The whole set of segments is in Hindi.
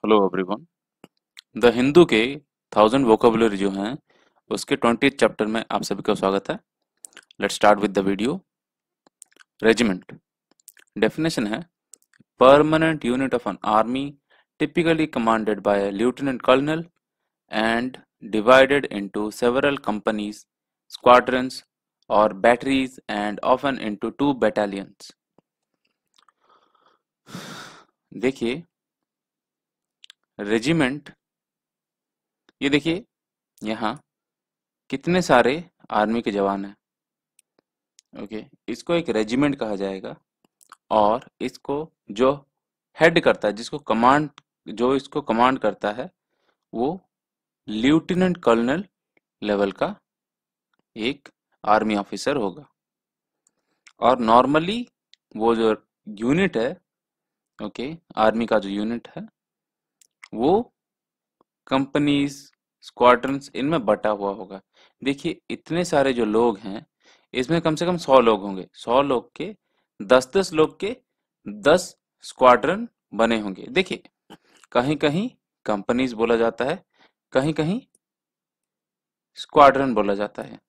Hello everyone. द हिंदू के 1000 वोकेबुलरी जो हैं उसके 20th चैप्टर में आप सभी का स्वागत है। Let's start with the video. Regiment definition है permanent unit of an army typically commanded by a lieutenant colonel and divided into several companies, squadrons or batteries and often into two battalions। देखिए रेजिमेंट, ये देखिए यहाँ कितने सारे आर्मी के जवान हैं। ओके, इसको एक रेजिमेंट कहा जाएगा और इसको जो हेड करता है, जिसको कमांड, जो इसको कमांड करता है वो लेफ्टिनेंट कर्नल लेवल का एक आर्मी ऑफिसर होगा। और नॉर्मली वो जो यूनिट है, ओके, आर्मी का जो यूनिट है वो कंपनीज, स्क्वाड्रंस इनमें बटा हुआ होगा। देखिए इतने सारे जो लोग हैं इसमें कम से कम 100 लोग होंगे। 100 लोग के 10-10 लोग के 10 स्क्वाड्रन बने होंगे। देखिए कहीं कहीं कंपनीज बोला जाता है, कहीं कहीं स्क्वाड्रन बोला जाता है,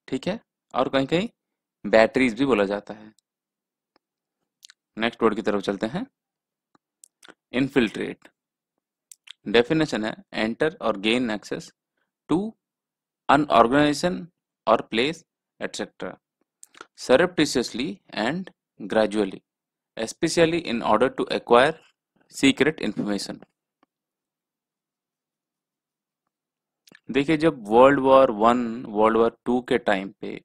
ठीक है, और कहीं कहीं बैटरीज भी बोला जाता है। नेक्स्ट वर्ड की तरफ चलते हैं। इनफिल्ट्रेट डेफिनेशन है एंटर और gain access to an organization or place, etc., surreptitiously and gradually, especially in order to acquire secret information। देखिए जब वर्ल्ड वॉर 2 के टाइम पे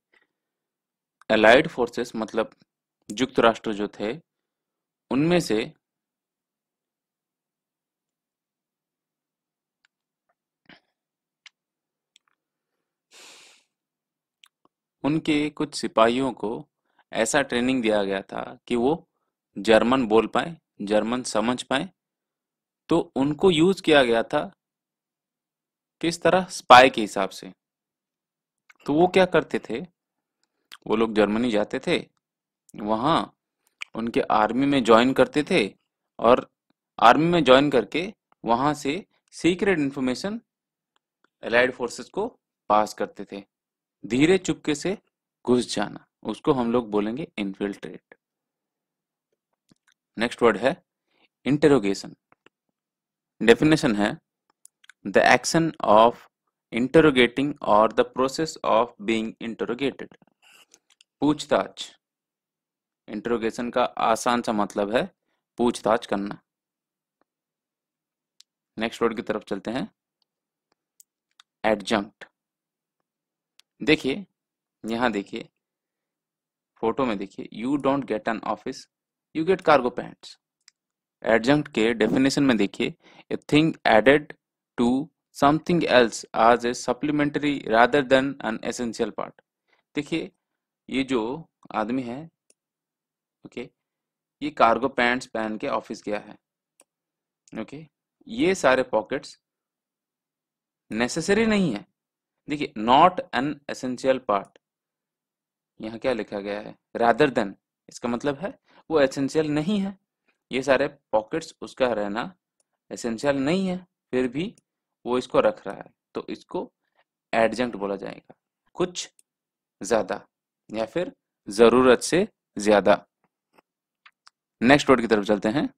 अलाइड फोर्सेस मतलब युक्त राष्ट्र जो थे उनमें से उनके कुछ सिपाहियों को ऐसा ट्रेनिंग दिया गया था कि वो जर्मन बोल पाए, जर्मन समझ पाए। तो उनको यूज किया गया था किस तरह, स्पाई के हिसाब से। तो वो क्या करते थे, वो लोग जर्मनी जाते थे, वहाँ उनके आर्मी में ज्वाइन करते थे और आर्मी में ज्वाइन करके वहाँ से सीक्रेट इंफॉर्मेशन एलाइड फोर्सेस को पास करते थे। धीरे चुपके से घुस जाना, उसको हम लोग बोलेंगे इन्फिल्ट्रेट। नेक्स्ट वर्ड है इंटेरोगेशन। डेफिनेशन है द एक्शन ऑफ इंटरोगेटिंग और the process of being interrogated. पूछताछ, इंटरोगेशन का आसान सा मतलब है पूछताछ करना। नेक्स्ट वर्ड की तरफ चलते हैं। एडजंक्ट, देखिए यहाँ देखिए फोटो में देखिए, you don't get an office, you get cargo pants. Adjunct के डेफिनेशन में देखिए, a thing added to something else as a supplementary rather than an essential part. देखिए ये जो आदमी है, ओके, ये कार्गो पैंट्स पहन के ऑफिस गया है। ओके, ये सारे पॉकेट्स नेसेसरी नहीं है। देखिए नॉट एन एसेंशियल पार्ट, यहाँ क्या लिखा गया है, रादर देन, इसका मतलब है वो एसेंशियल नहीं है। ये सारे पॉकेट्स उसका रहना एसेंशियल नहीं है, फिर भी वो इसको रख रहा है, तो इसको एडजंक्ट बोला जाएगा। कुछ ज्यादा या फिर जरूरत से ज्यादा। नेक्स्ट वर्ड की तरफ चलते हैं।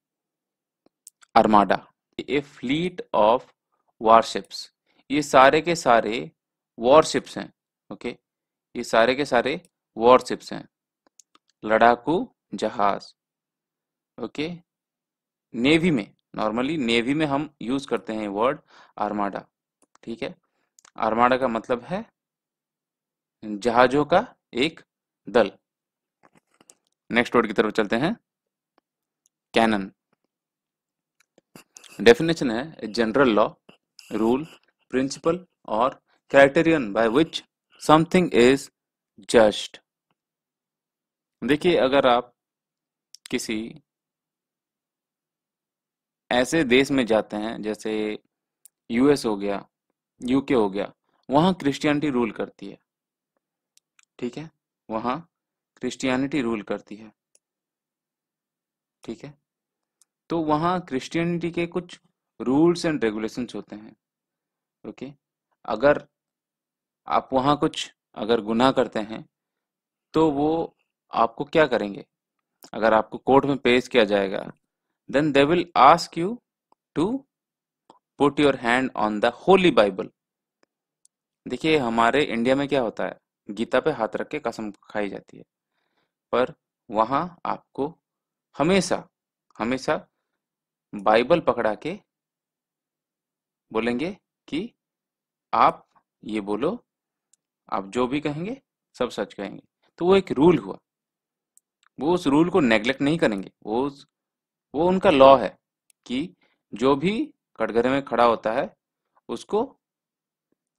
Armada, a fleet of warships. ये सारे के सारे वॉरशिप्स हैं। ओके, ये सारे के सारे वॉरशिप्स हैं, लड़ाकू जहाज। ओके, नेवी में, नॉर्मली नेवी में हम यूज करते हैं वर्ड आर्माडा, ठीक है। आर्माडा का मतलब है जहाजों का एक दल। नेक्स्ट वर्ड की तरफ चलते हैं। कैनन, डेफिनेशन है जनरल लॉ, रूल, प्रिंसिपल और criterion by which something is judged. देखिए अगर आप किसी ऐसे देश में जाते हैं जैसे यूएस हो गया, यूके हो गया, वहाँ क्रिश्चियनिटी रूल करती है, ठीक है, वहाँ क्रिश्चियनिटी रूल करती है, ठीक है। तो वहाँ क्रिश्चियनिटी के कुछ रूल्स एंड रेगुलेशंस होते हैं। ओके, अगर आप वहाँ कुछ अगर गुनाह करते हैं तो वो आपको क्या करेंगे, अगर आपको कोर्ट में पेश किया जाएगा, then they will ask you to put your hand on the holy bible. देखिए हमारे इंडिया में क्या होता है, गीता पे हाथ रख के कसम खाई जाती है, पर वहां आपको हमेशा हमेशा बाइबल पकड़ा के बोलेंगे कि आप ये बोलो, आप जो भी कहेंगे सब सच कहेंगे। तो वो एक रूल हुआ, वो उस रूल को नेग्लेक्ट नहीं करेंगे, वो उनका लॉ है कि जो भी कटघरे में खड़ा होता है उसको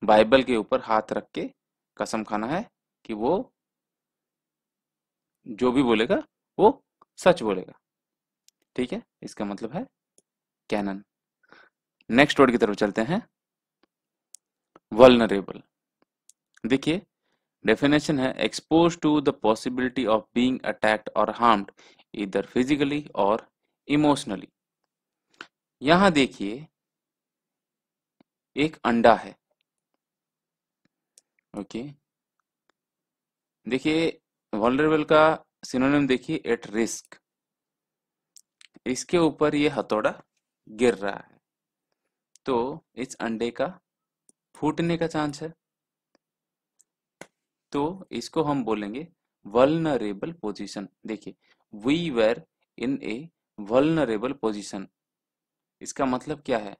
बाइबल के ऊपर हाथ रख के कसम खाना है कि वो जो भी बोलेगा वो सच बोलेगा। ठीक है, इसका मतलब है कैनन। नेक्स्ट वर्ड की तरफ चलते हैं, वल्नरेबल। देखिए डेफिनेशन है, exposed to the possibility of being attacked और हार्म्ड इधर फिजिकली और इमोशनली। यहां देखिए एक अंडा है। ओके, देखिए वल्नरेबल का सिनोनिम देखिए, एट रिस्क। इसके ऊपर ये हथौड़ा गिर रहा है तो इस अंडे का फूटने का चांस है, तो इसको हम बोलेंगे वल्नरेबल पोजीशन। देखिए we were in a vulnerable position, इसका मतलब क्या है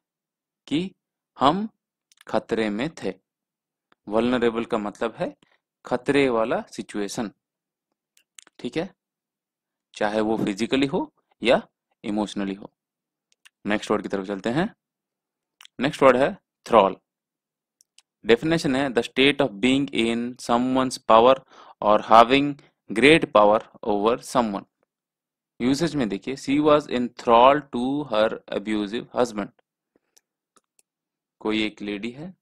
कि हम खतरे में थे। वल्नरेबल का मतलब है खतरे वाला सिचुएशन। ठीक है, चाहे वो फिजिकली हो या इमोशनली हो। नेक्स्ट वर्ड की तरफ चलते हैं। नेक्स्ट वर्ड है थ्रॉल। डेफिनेशन है, the state of being in someone's power और having great power over someone. Usage में देखिए, she was in thrall to her abusive husband. कोई एक लेडी है,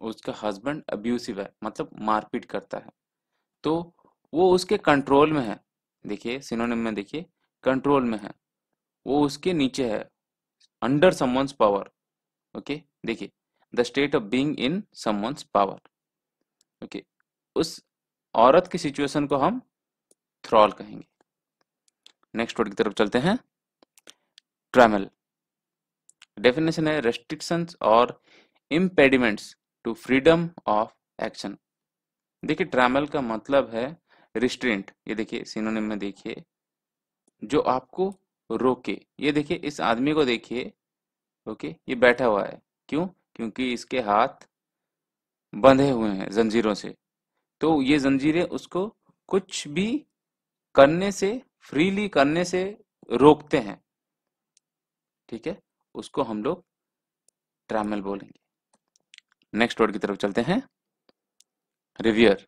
उसका हस्बैंड अब्यूसिव है, मतलब मारपीट करता है, तो वो उसके कंट्रोल में है। देखिए सिनोनिम में देखिए, कंट्रोल में है, वो उसके नीचे है, अंडर समवन्स पावर। ओके, देखिए the state of being in someone's power. Okay, उस औरत की सिचुएशन को हम थ्रॉल कहेंगे। नेक्स्ट वर्ड की तरफ चलते हैं, ट्रैमल। डेफिनेशन है, रेस्ट्रिक्शंस और impediments to freedom of action. देखिए ट्रैमल का मतलब है रिस्ट्रेंट। ये देखिए सिनोनिम में देखिए, जो आपको रोके। ये देखिए इस आदमी को देखिए, ओके, ये बैठा हुआ है, क्यों? क्योंकि इसके हाथ बंधे हुए हैं जंजीरों से, तो ये जंजीरें उसको कुछ भी करने से, फ्रीली करने से रोकते हैं। ठीक है, उसको हम लोग ट्रैमल बोलेंगे। नेक्स्ट वर्ड की तरफ चलते हैं, रिवियर।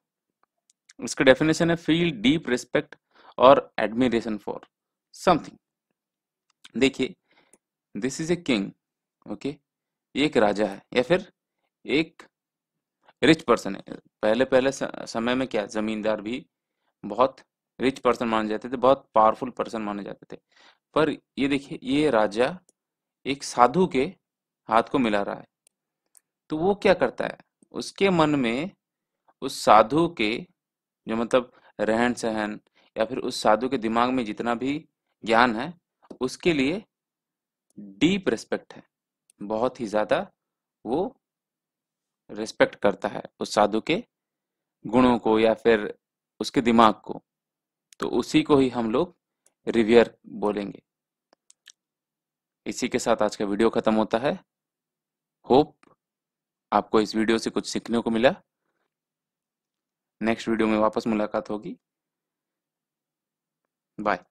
इसका डेफिनेशन है, फील डीप रिस्पेक्ट और एडमिरेशन फॉर समथिंग। देखिए this is a king. Okay, ये एक राजा है या फिर एक रिच पर्सन है। पहले पहले समय में क्या, जमींदार भी बहुत रिच पर्सन माने जाते थे, बहुत पावरफुल पर्सन माने जाते थे। पर ये देखिए ये राजा एक साधु के हाथ को मिला रहा है, तो वो क्या करता है, उसके मन में उस साधु के जो मतलब रहन सहन या फिर उस साधु के दिमाग में जितना भी ज्ञान है, उसके लिए डीप रिस्पेक्ट है, बहुत ही ज्यादा वो रिस्पेक्ट करता है उस साधु के गुणों को या फिर उसके दिमाग को, तो उसी को ही हम लोग रिवियर बोलेंगे। इसी के साथ आज का वीडियो खत्म होता है। होप आपको इस वीडियो से कुछ सीखने को मिला। नेक्स्ट वीडियो में वापस मुलाकात होगी। बाय।